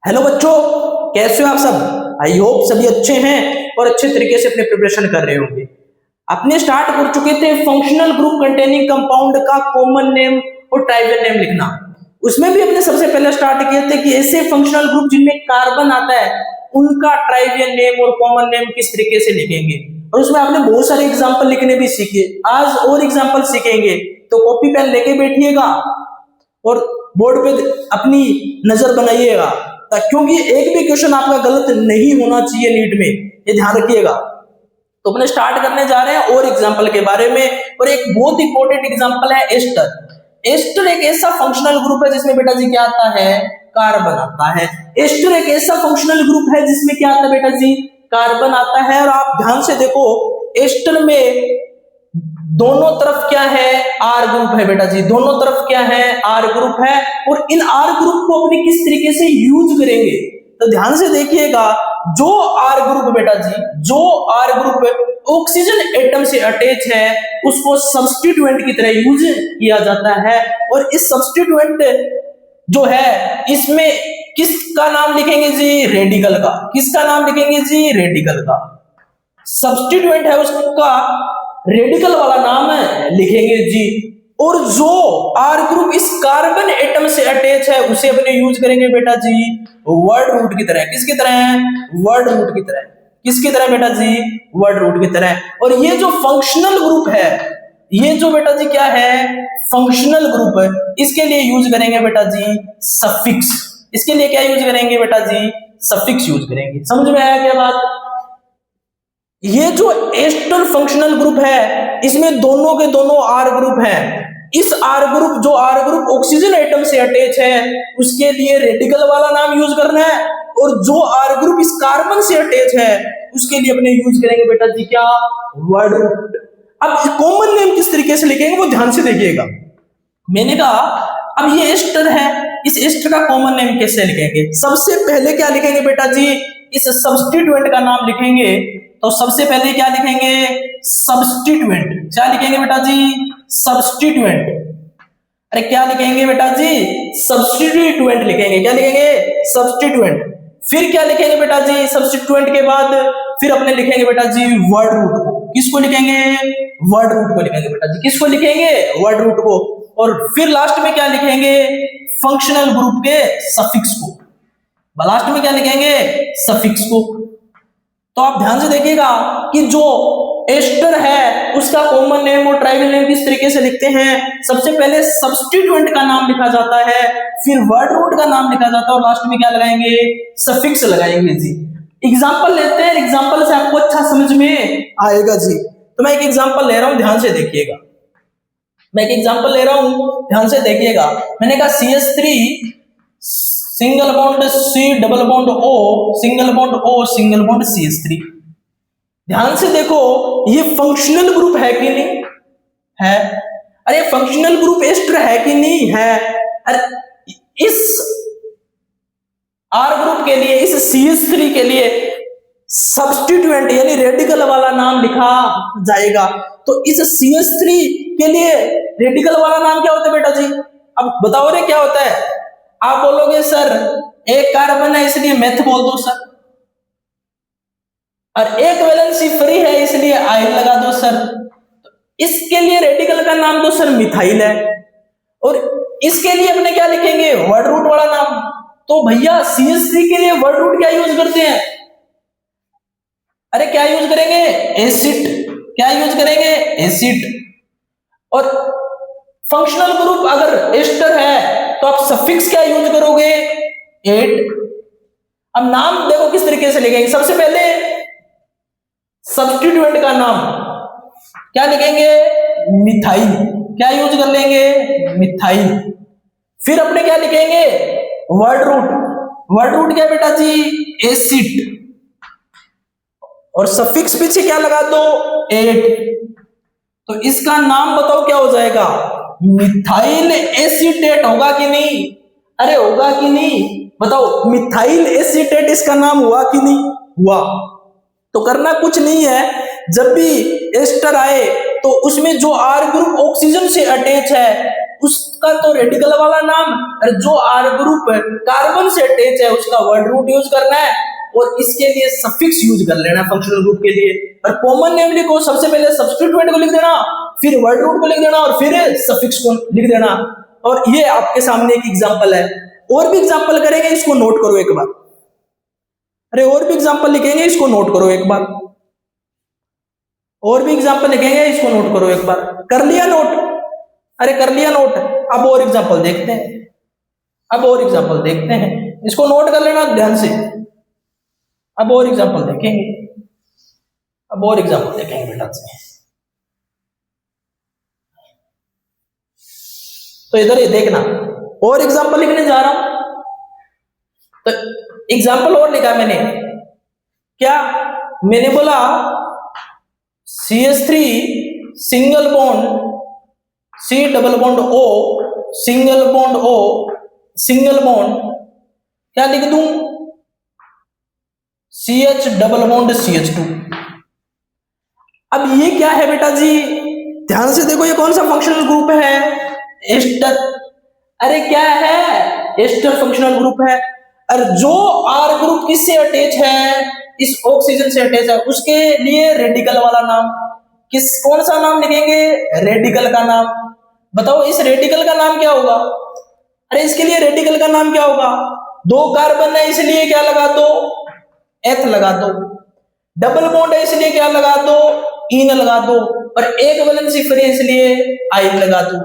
Hello बच्चों, कैसे हो आप सब। आई होप सभी अच्छे हैं और अच्छे तरीके से अपने प्रिपरेशन कर रहे होंगे। अपने स्टार्ट कर चुके थे फंक्शनल ग्रुप कंटेनिंग कंपाउंड का कॉमन नेम और ट्राइबल नेम लिखना। उसमें भी अपने सबसे पहले स्टार्ट किए थे कि ऐसे फंक्शनल ग्रुप जिनमें कार्बन आता है उनका ट्राइबल नेम और कॉमन नेम किस तरीके से लिखेंगे, और उसमें आपने बहुत सारे एग्जाम्पल लिखने भी सीखे। आज और एग्जाम्पल सीखेंगे, तो कॉपी पेन लेके बैठिएगा और बोर्ड पे अपनी नजर बनाइएगा, क्योंकि एक भी क्वेश्चन आपका गलत नहीं होना चाहिए नीट में, ये ध्यान रखिएगा। तो अपने स्टार्ट करने जा रहे हैं और एग्जांपल के बारे में, और एक बहुत इंपॉर्टेंट एग्जांपल है एस्टर। एस्टर एक ऐसा फंक्शनल ग्रुप है जिसमें बेटा जी क्या आता है, कार्बन आता है। एस्टर एक ऐसा फंक्शनल ग्रुप है जिसमें क्या आता है बेटा जी, कार्बन आता है। और आप ध्यान से देखो, एस्टर में दोनों तरफ क्या है, आर ग्रुप है बेटा जी, दोनों तरफ क्या है, आर ग्रुप है। और इन आर ग्रुप को अपने किस तरीके से यूज करेंगे, तो ध्यान से देखिएगा। जो आर ग्रुप बेटा जी, जो आर ग्रुप ऑक्सीजन एटम से अटैच है उसको सब्स्टिट्यूएंट की तरह यूज किया जाता है। और इस सब्स्टिट्यूएंट जो है इसमें किसका नाम लिखेंगे जी, रेडिकल का। किसका नाम लिखेंगे जी, रेडिकल का। सब्स्टिट्यूएंट है उसका रेडिकल वाला नाम लिखेंगे जी। और जो आर ग्रुप इस कार्बन एटम से अटैच है उसे अपने यूज करेंगे बेटा जी वर्ड रूट की तरह। किसकी तरह, वर्ड रूट की तरह। किसकी तरह बेटा जी, वर्ड रूट की तरह। और ये जो फंक्शनल ग्रुप है, ये जो बेटा जी क्या है, फंक्शनल ग्रुप है, इसके लिए यूज करेंगे बेटा जी सफिक्स। इसके लिए क्या यूज करेंगे बेटा जी, सफिक्स यूज करेंगे। समझ में आया क्या बात। ये जो एस्टर फंक्शनल ग्रुप है इसमें दोनों के दोनों आर ग्रुप हैं। इस आर ग्रुप, जो आर ग्रुप ऑक्सीजन एटम से अटैच है उसके लिए रेडिकल वाला नाम यूज करना है, और जो आर ग्रुप इस कार्बन से अटैच है उसके लिए अपने यूज करेंगे बेटा जी क्या, वर्ड रूट। अब कॉमन नेम किस तरीके से लिखेंगे वो ध्यान से देखिएगा। मैंने कहा अब ये एस्टर है, इस एस्टर का कॉमन नेम कैसे लिखेंगे। सबसे पहले क्या लिखेंगे बेटा जी, इस सब्स्टिट्यूएंट का नाम लिखेंगे। तो सबसे पहले क्या लिखेंगे, सब्स्टिट्यूएंट। क्या लिखेंगे बेटा जी, सब्स्टिट्यूएंट। अरे क्या लिखेंगे बेटा जी, सब्स्टिट्यूएंट लिखेंगे। क्या लिखेंगे, सब्स्टिट्यूएंट। फिर क्या लिखेंगे बेटा जी, सब्स्टिट्यूएंट के बाद फिर अपने लिखेंगे बेटा जी वर्ड रूट को। किसको लिखेंगे, वर्ड रूट को लिखेंगे बेटा जी। किसको लिखेंगे, वर्ड रूट को। और फिर लास्ट में क्या लिखेंगे, फंक्शनल ग्रुप के सफिक्स को। लास्ट में क्या लिखेंगे, सफिक्स को। तो आप ध्यान से देखिएगा कि जो एस्टर है उसका कॉमन नेम और ट्राइबल नेम किस तरीके से लिखते हैं। सबसे पहले सब्स्टिट्यूएंट का नाम लिखा जाता है, फिर वर्ड रूट का नाम लिखा जाता है, और लास्ट में क्या लगाएंगे, सफिक्स लगाएंगे जी। एग्जांपल लेते हैं, एग्जांपल से आपको अच्छा समझ में आएगा जी। तो मैं एक एग्जांपल ले रहा हूं, ध्यान से देखिएगा। मैं एक एग्जांपल ले रहा हूं, ध्यान से देखिएगा। मैंने कहा CH3 single bond C double bond O, single bond O single bond CH3। ध्यान से देखो ये फंक्शनल ग्रुप है कि नहीं है। अरे फंक्शनल ग्रुप एस्टर है कि नहीं है। अरे इस आर ग्रुप के लिए, इस CH3 के लिए सब्स्टिट्यूएंट यानी रेडिकल वाला नाम लिखा जाएगा। तो इस CH3 के लिए रेडिकल वाला नाम क्या होता है बेटा जी, अब बताओ रे क्या होता है। आप बोलोगे सर एक कार्बन है इसलिए मेथ बोल दो सर, और एक वैलेंसी फ्री है इसलिए आइल लगा दो सर। इसके लिए रेडिकल का नाम तो सर मिथाइल है, और इसके लिए अपने क्या लिखेंगे, वर्ड रूट वाला नाम। तो भैया CH3 के लिए वर्ड रूट क्या यूज करते हैं, अरे क्या यूज करेंगे, एसिड। क्या यूज करेंगे, एसिड। और फंक्शनल ग्रुप अगर एस्टर है तो आप सफिक्स क्या यूज करोगे, एट। अब नाम देखो किस तरीके से लिखेंगे। सबसे पहले सब्स्टिट्यूएंट का नाम क्या लिखेंगे, मिथाइल। क्या यूज कर लेंगे, मिथाइल। फिर अपने क्या लिखेंगे, वर्ड रूट। वर्ड रूट क्या बेटा जी, एसिड। और सफिक्स पीछे क्या लगा दो, एट। तो इसका नाम बताओ क्या हो जाएगा, मिथाइल एसीटेट होगा कि नहीं। अरे होगा कि नहीं, बताओ मिथाइल एसीटेट इसका नाम हुआ कि नहीं हुआ। तो करना कुछ नहीं है, जब भी एस्टर आए तो उसमें जो आर ग्रुप ऑक्सीजन से अटैच है उसका तो रेडिकल वाला नाम, और जो R ग्रुप कार्बन से अटैच है उसका वर्ड रूट यूज करना है, और इसके लिए सफिक्स यूज कर लेना फंक्शनल ग्रुप के लिए। और कॉमन नेम लिखो, सबसे पहले सब्स्टिट्यूएंट को लिख देना, फिर वर्ड रूट को लिख देना, और फिर सफिक्स को लिख देना। और ये आपके सामने एक एग्जांपल है, और भी एग्जांपल करेंगे, इसको नोट करो एक बार। अरे और भी एग्जांपल लिखेंगे, इसको नोट करो एक बार। और भी एग्जांपल लिखेंगे, इसको नोट करो एक बार। कर लिया नोट? अरे कर लिया नोट? अब और एग्जांपल देखते हैं, अब और एग्जांपल देखते हैं, इसको नोट कर लेना ध्यान से। अब और एग्जांपल देखेंगे, अब और एग्जांपल देखेंगे बेटा से। तो इधर ये देखना, और एग्जांपल लिखने जा रहा हूं। तो एग्जांपल और लिखा मैंने, क्या मैंने बोला CH3 single bond C double bond O single bond O single bond, क्या लिख दूं? CH double bond CH2। अब ये क्या है बेटा जी? ध्यान से देखो, ये कौन सा फंक्शनल ग्रुप है? एस्टर। अरे क्या है? एस्टर फंक्शनल ग्रुप है। और जो R ग्रुप किससे अटैच है? इस ऑक्सीजन से अटैच है, उसके लिए रेडिकल वाला नाम कौन सा नाम लिखेंगे? रेडिकल का नाम। बताओ इस रेडिकल का नाम क्या होगा? अरे इसके लिए रेडिकल का नाम क्या होगा? दो कार्बन है इसलिए क्या लगा दो? एथ लगा दो। डबल बॉन्ड है इसलिए क्या लगा दो? इन लगा दो। और एक वैलेंसी फ्री इसलिए आइन लगा दो।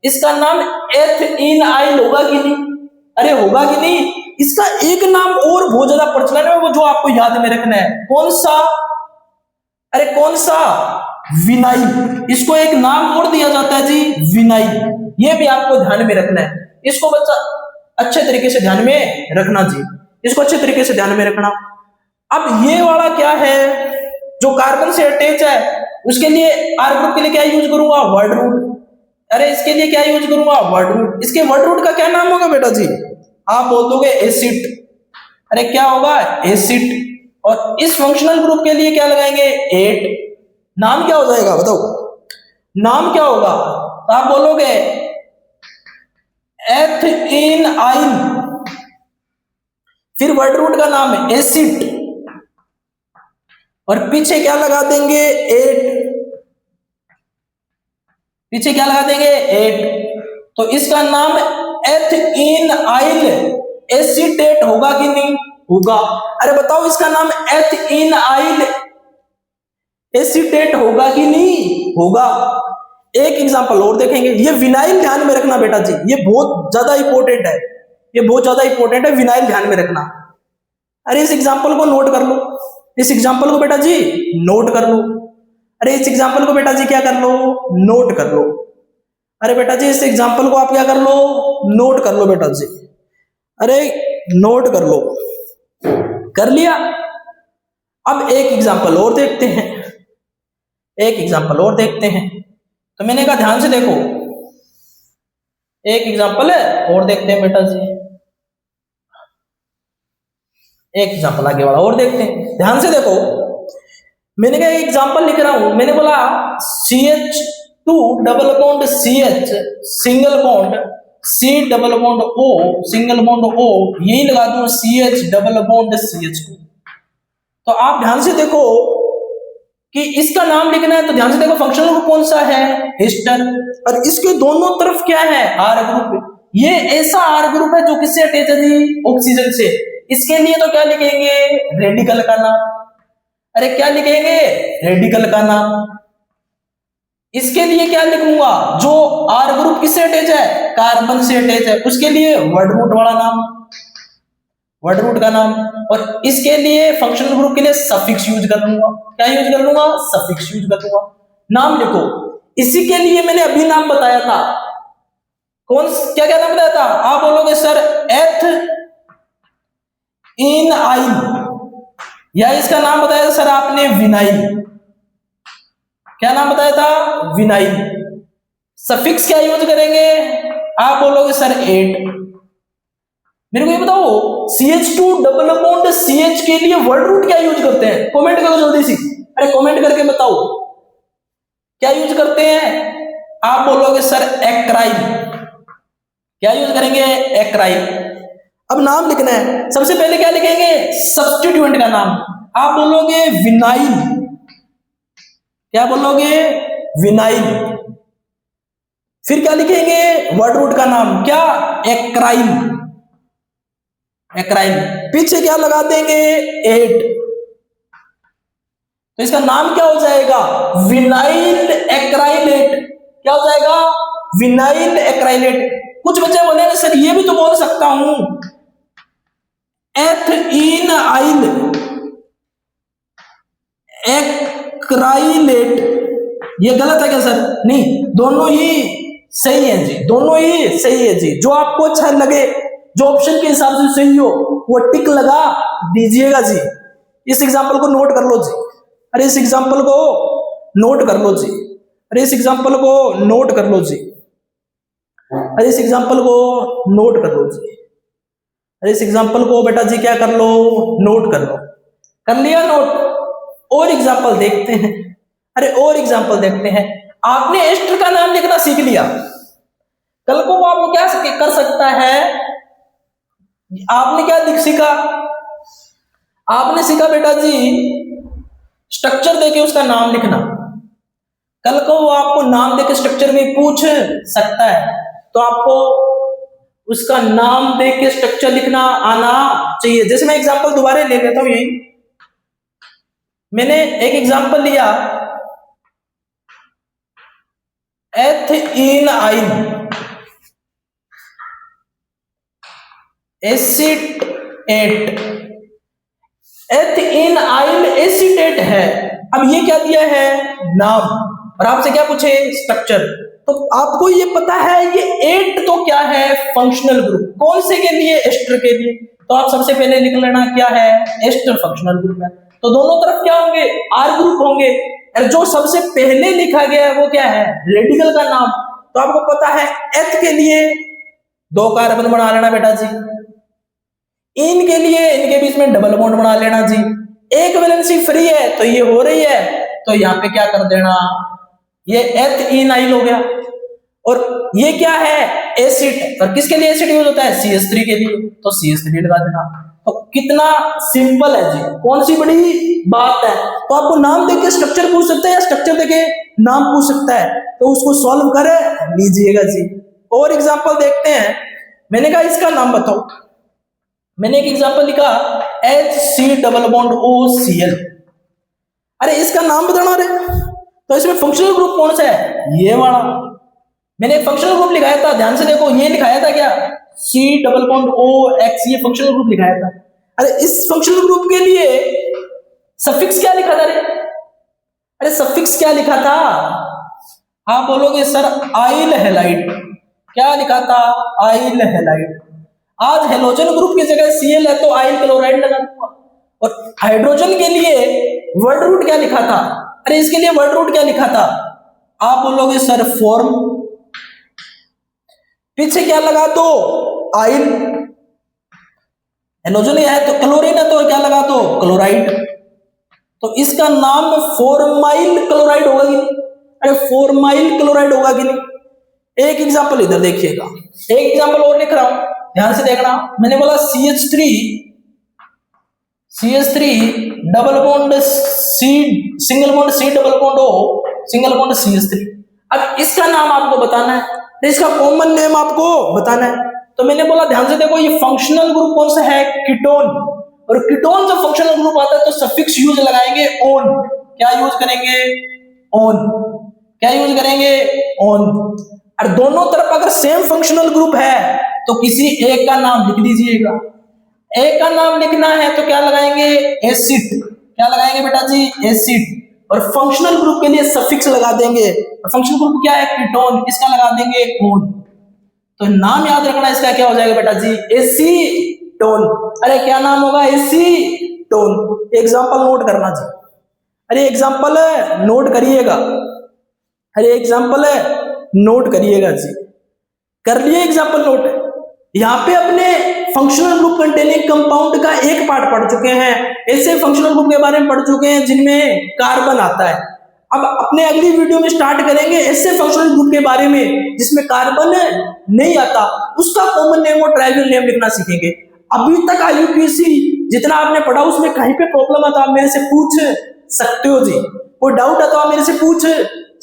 इसका नाम एथ इन आइन होगा कि नहीं? अरे होगा कि नहीं? इसका एक नाम और बहुत ज्यादा प्रचलन है, वो जो आपको याद में रखना है। कौन सा? अरे कौन सा? विनाइल। इसको एक नाम और दिया जाता है जी, विनाइल। ये भी आपको ध्यान में रखना है, इसको बच्चा अच्छे तरीके से ध्यान में रखना जी, इसको अच्छे तरीके से ध्यान में रखना। अब ये वाला क्या है? जो कार्बन से अटैच है उसके लिए R ग्रुप के लिए क्या यूज करूंगा? Word root. अरे इसके लिए क्या यूज करूंगा? Word root. इसके वर्ड रूट का क्या नाम होगा बेटा जी? आप बोल दोगे एसिड। अरे क्या होगा? एसिड। और इस फंक्शनल ग्रुप के लिए क्या लगाएंगे? 8। नाम क्या हो जाएगा बताओ? नाम क्या होगा? तो आप बोलोगे एथ इन आइन, फिर वर्ड रूट का नाम है एसिड, और पीछे क्या लगा देंगे? 8। पीछे क्या लगा देंगे? 8। तो इसका नाम एथ इन आइल एसीटेट होगा कि नहीं? होगा। अरे बताओ इसका नाम एथ इन आइल एसीटेट होगा कि नहीं? होगा। एक एग्जांपल और देखेंगे, ये विनाइल ध्यान में रखना बेटा जी, ये बहुत ज्यादा इंपॉर्टेंट है, ये बहुत ज्यादा इंपॉर्टेंट है, विनाइल ध्यान में रखना। अरे इस एग्जांपल को नोट कर लो, इस एग्जांपल को बेटा जी नोट कर लो। अरे इस एग्जांपल को बेटा जी क्या कर लो? नोट कर लो। अरे बेटा जी इस एग्जांपल को आप क्या कर लो? नोट कर लो बेटा जी। अरे नोट कर लो। कर लिया? अब एक एग्जांपल और देखते हैं, एक एग्जांपल और देखते हैं। तो मैंने कहा ध्यान से देखो, एक एग्जांपल है और देखते हैं बेटा जी, एक एग्जांपल आगे वाला और देखते हैं। ध्यान से देखो, मैंने कहा एग्जांपल लिख रहा हूं, मैंने बोला CH2 double bond CH single bond C double bond O single bond O, यही लगा दूं CH डबल बॉन्ड CH2। तो आप ध्यान से देखो कि इसका नाम लिखना है, तो ध्यान से देखो फंक्शनल ग्रुप कौन सा है? एस्टर। और इसके दोनों तरफ क्या है? R group. ये ऐसा R ग्रुप है जो किससे अटैच है जी? ऑक्सीजन से। इसके लिए तो क्या लिखेंगे? रेडिकल का नाम। अरे क्या लिखेंगे? रेडिकल का नाम। इसके लिए क्या लिखूंगा? जो R ग्रुप किससे अटैच है? कार्बन से अटैच है, उसके लिए वर्ड रूट वाला नाम, वर्ड रूट का नाम। और इसके लिए फंक्शनल ग्रुप के लिए सफिक्स यूज कर लूंगा। क्या यूज कर लूंगा? सफिक्स यूज कर लूंगा। नाम लिखो। इसी के लिए मैंने अभी नाम बताया था, कौन क्या क्या नाम बताया था? आप बोलोगे सर एथ इन आइन, या इसका नाम बताया था सर आपने विनाइल। क्या नाम बताया था? विनाइल। सफिक्स क्या यूज करेंगे? आप बोलोगे सर 8। मेरे को ये बताओ CH2 डबल बॉन्ड CH के लिए वर्ड रूट क्या यूज करते हैं? कमेंट करो जल्दी सी। अरे कमेंट करके बताओ क्या यूज करते हैं? आप बोलोगे सर एक्राइल। क्या यूज करेंगे? एक्राइल। अब नाम लिखना है, सबसे पहले क्या लिखेंगे? सब्स्टिट्यूएंट का नाम। आप बोलोगे विनाइल, क्या बोलोगे? विनाइल। फिर क्या लिखेंगे? वर्ड रूट का नाम, क्या? एक्राइल। एक्राइल। पीछे क्या लगा देंगे? एट। तो इसका नाम क्या हो जाएगा? Vinyl acrylate. क्या हो जाएगा? Vinyl acrylate. कुछ बच्चे बोले सर ये भी तो बोल सकता हूं एथीनाइल एक्राइलेट, ये गलत है क्या सर? नहीं, दोनों ही सही है जी, दोनों ही सही है जी। जो आपको अच्छा लगे, जो ऑप्शन के हिसाब से सही हो, वो टिक लगा दीजिएगा जी। इस एग्जांपल को नोट कर लो जी। अरे इस एग्जांपल को नोट कर लो जी। अरे इस एग्जांपल को नोट कर लो जी। अरे इस एग्जांपल को नोट कर लो जी। अरे इस एग्जांपल को बेटा जी क्या कर लो? नोट कर लो। कर लिया नोट? और एग्जांपल देखते हैं। अरे और एग्जांपल देखते हैं। आपने एस्टर का नाम लिखना सीख लिया, कल को वो आपको क्या कर सकता है? आपने क्या सीखा? आपने सीखा बेटा जी स्ट्रक्चर देके उसका नाम लिखना। कल को वो आपको नाम देके स्ट्रक्चर में पूछ सकता है, तो आपको उसका नाम देख के स्ट्रक्चर लिखना आना चाहिए। जैसे मैं एग्जांपल दोबारा ले लेता हूं, यही मैंने एक एग्जांपल लिया, एथीनाइल एसीटेट। एथीनाइल एसीटेट है। अब ये क्या दिया है? नाम। और आपसे क्या पूछे? स्ट्रक्चर। तो आपको ये पता है ये एट तो क्या है? Functional group. कौन से के लिए? एस्टर के लिए। तो आप सबसे पहले लिख लेना क्या है? एस्टर फंक्शनल ग्रुप है। तो दोनों तरफ क्या होंगे? आर ग्रुप होंगे। और जो सबसे पहले लिखा गया है वो क्या है? रेडिकल का नाम। तो आपको पता है एथ के लिए 2 कार्बन बना लेना बेटा जी। इन के लिए इनके बीच में डबल बॉन्ड बना लेना जी। एक वैलेंसी फ्री है तो ये हो रही है, तो यहाँ पे क्या कर देना? ये एथीनाइल हो गया। और ये क्या है? एसिड। और किसके लिए एसिड यूज होता है? CH3 के लिए, तो CH3 लगा देना। तो कितना सिंपल है जी, कौन सी बड़ी बात है। तो आपको नाम देके स्ट्रक्चर पूछ सकता है या स्ट्रक्चर देके नाम पूछ सकता है, तो उसको सॉल्व कर लीजिएगा जी। और एग्जांपल देखते हैं। मैंने कहा इसका नाम बताओ, मैंने एक एग्जांपल लिखा HC++OCl। अरे इसका नाम बताना रे, तो इसमें फंक्शनल ग्रुप कौन सा है? ये वाला। मैंने एक फंक्शनल ग्रुप लिखाया था, ध्यान से देखो, ये लिखाया था क्या? C++OX, ये फंक्शनल ग्रुप लिखाया था। अरे इस फंक्शनल ग्रुप के लिए सफिक्स क्या लिखा था रे? अरे सफिक्स क्या लिखा था? आप बोलोगे सर आइल हैलाइड। क्या लिखा था? आइल हैलाइड। आज हेलोजन ग्रुप की जगह Cl है तो आइल क्लोराइड लगा दूंगा। और हाइड्रोजन के लिए वर्ड रूट क्या लिखा था? अरे इसके लिए वर्ड रूट क्या लिखा था? आप बोलोगे सर फॉर्म। पीछे क्या लगा दो? आइल। हेलोजन है तो क्लोरीन है तो क्या लगा दो? क्लोराइड। तो इसका नाम फॉर्माइल क्लोराइड होगा कि नहीं? अरे फॉर्माइल क्लोराइड होगा कि नहीं? एक एग्जांपल इधर देखिएगा, एक एग्जांपल और लिख रहा हूं, ध्यान से देखना। मैंने बोला CH3 double bond C, single bond C double bond O, single bond CH3। अब इसका नाम आपको बताना है, तो इसका कॉमन नेम आपको बताना है। तो मैंने बोला ध्यान से देखो, ये फंक्शनल ग्रुप कौन सा है? कीटोन। और कीटोन जब फंक्शनल ग्रुप आता है तो सफिक्स यूज लगाएंगे ऑन। क्या यूज करेंगे? ऑन। क्या यूज करेंगे? ऑन। और दोनों तरफ अगर सेम फंक्शनल ग्रुप है तो किसी एक का नाम लिख दीजिएगा। एक का नाम लिखना है तो क्या लगाएंगे? एसिड। क्या लगाएंगे बेटा जी? एसिड। और फंक्शनल ग्रुप के लिए सफिक्स लगा देंगे। और फंक्शनल ग्रुप क्या है? कीटोन। इसका लगा देंगे ऑन। तो नाम याद रखना इसका क्या हो जाएगा बेटा जी? एसीटोन। अरे क्या नाम होगा? एसीटोन। एग्जांपल नोट करना जी। अरे एग्जांपल है नोट करिएगा। अरे एग्जांपल है नोट करिएगा जी। कर लिए एग्जांपल नोट? यहाँ पे अपने फंक्शनल ग्रुप कंटेनिंग कंपाउंड का एक पार्ट पढ़ चुके हैं। ऐसे फंक्शनल ग्रुप के बारे में पढ़ चुके हैं जिनमें कार्बन आता है। अब अपने अगली वीडियो में स्टार्ट करेंगे ऐसे फंक्शनल ग्रुप के बारे में जिसमें कार्बन नहीं आता, उसका कॉमन नेम और ट्राइवियल नेम लिखना सीखेंगे। अभी तक IUPAC जितना आपने पढ़ा उसमें कहीं पे प्रॉब्लम आता आप मेरे से पूछ सकते हो जी, कोई डाउट आता आप मेरे से पूछ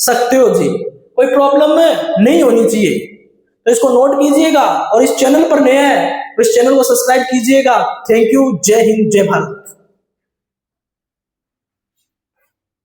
सकते हो जी, कोई प्रॉब्लम नहीं होनी चाहिए। तो इसको नोट कीजिएगा और इस चैनल पर नया है तो इस चैनल को सब्सक्राइब कीजिएगा। Thank you. जय हिंद, जय भारत।